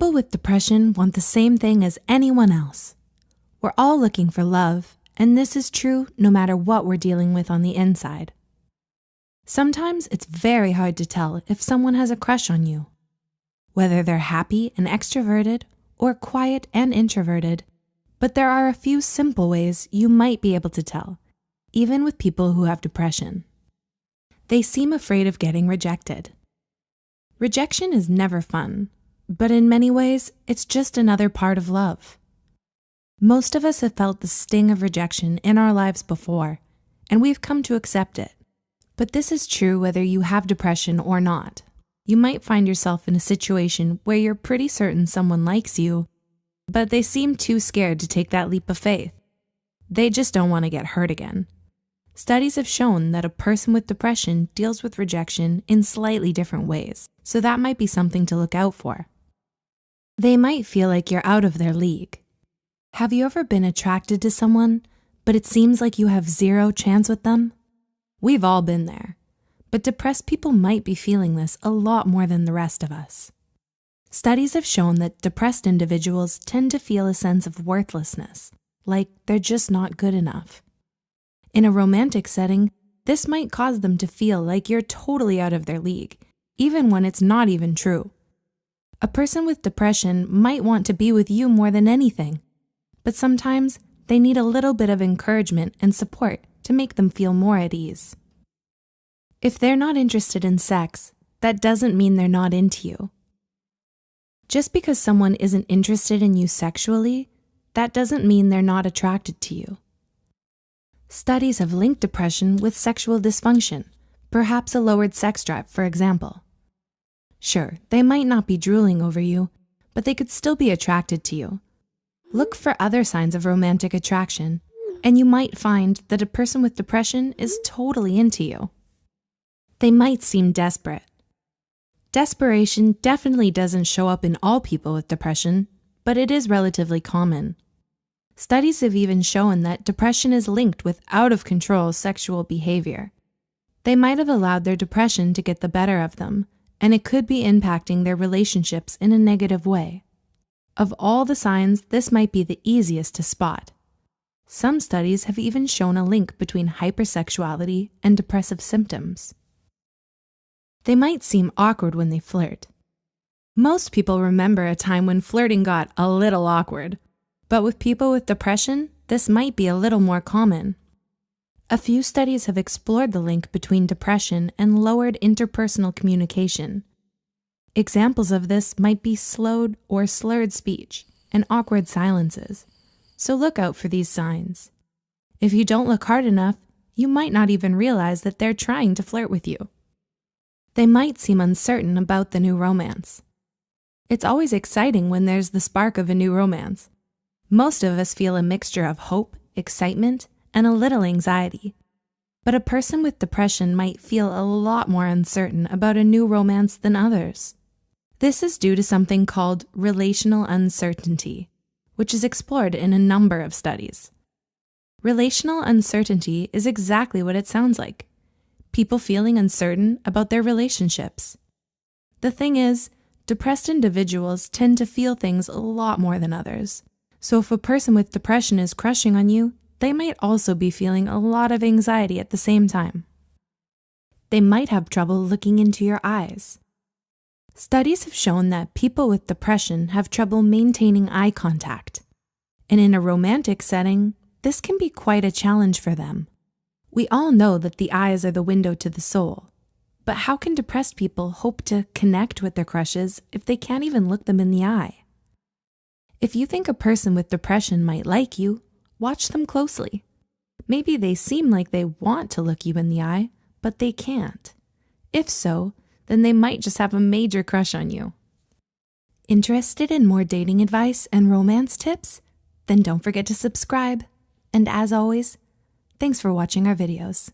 People with depression want the same thing as anyone else. We're all looking for love, and this is true no matter what we're dealing with on the inside. Sometimes it's very hard to tell if someone has a crush on you. Whether they're happy and extroverted or quiet and introverted, but there are a few simple ways you might be able to tell, even with people who have depression. They seem afraid of getting rejected. Rejection is never fun, but in many ways, it's just another part of love. Most of us have felt the sting of rejection in our lives before, and we've come to accept it. But this is true whether you have depression or not. You might find yourself in a situation where you're pretty certain someone likes you, but they seem too scared to take that leap of faith. They just don't want to get hurt again. Studies have shown that a person with depression deals with rejection in slightly different ways, so that might be something to look out for. They might feel like you're out of their league. Have you ever been attracted to someone, but it seems like you have zero chance with them? We've all been there, but depressed people might be feeling this a lot more than the rest of us. Studies have shown that depressed individuals tend to feel a sense of worthlessness, like they're just not good enough. In a romantic setting, this might cause them to feel like you're totally out of their league, even when it's not even true. A person with depression might want to be with you more than anything, but sometimes they need a little bit of encouragement and support to make them feel more at ease. If they're not interested in sex, that doesn't mean they're not into you. Just because someone isn't interested in you sexually, that doesn't mean they're not attracted to you. Studies have linked depression with sexual dysfunction, perhaps a lowered sex drive, for example. Sure, they might not be drooling over you, but they could still be attracted to you. Look for other signs of romantic attraction, and you might find that a person with depression is totally into you. They might seem desperate. Desperation definitely doesn't show up in all people with depression, but it is relatively common. Studies have even shown that depression is linked with out-of-control sexual behavior. They might have allowed their depression to get the better of them, and it could be impacting their relationships in a negative way. Of all the signs, this might be the easiest to spot. Some studies have even shown a link between hypersexuality and depressive symptoms. They might seem awkward when they flirt. Most people remember a time when flirting got a little awkward, but with people with depression, this might be a little more common. A few studies have explored the link between depression and lowered interpersonal communication. Examples of this might be slowed or slurred speech and awkward silences, so look out for these signs. If you don't look hard enough, you might not even realize that they're trying to flirt with you. They might seem uncertain about the new romance. It's always exciting when there's the spark of a new romance. Most of us feel a mixture of hope, excitement, and a little anxiety. But a person with depression might feel a lot more uncertain about a new romance than others. This is due to something called relational uncertainty, which is explored in a number of studies. Relational uncertainty is exactly what it sounds like. People feeling uncertain about their relationships. The thing is, depressed individuals tend to feel things a lot more than others. So if a person with depression is crushing on you, they might also be feeling a lot of anxiety at the same time. They might have trouble looking into your eyes. Studies have shown that people with depression have trouble maintaining eye contact. And in a romantic setting, this can be quite a challenge for them. We all know that the eyes are the window to the soul. But how can depressed people hope to connect with their crushes if they can't even look them in the eye? If you think a person with depression might like you, watch them closely. Maybe they seem like they want to look you in the eye, but they can't. If so, then they might just have a major crush on you. Interested in more dating advice and romance tips? Then don't forget to subscribe. And as always, thanks for watching our videos.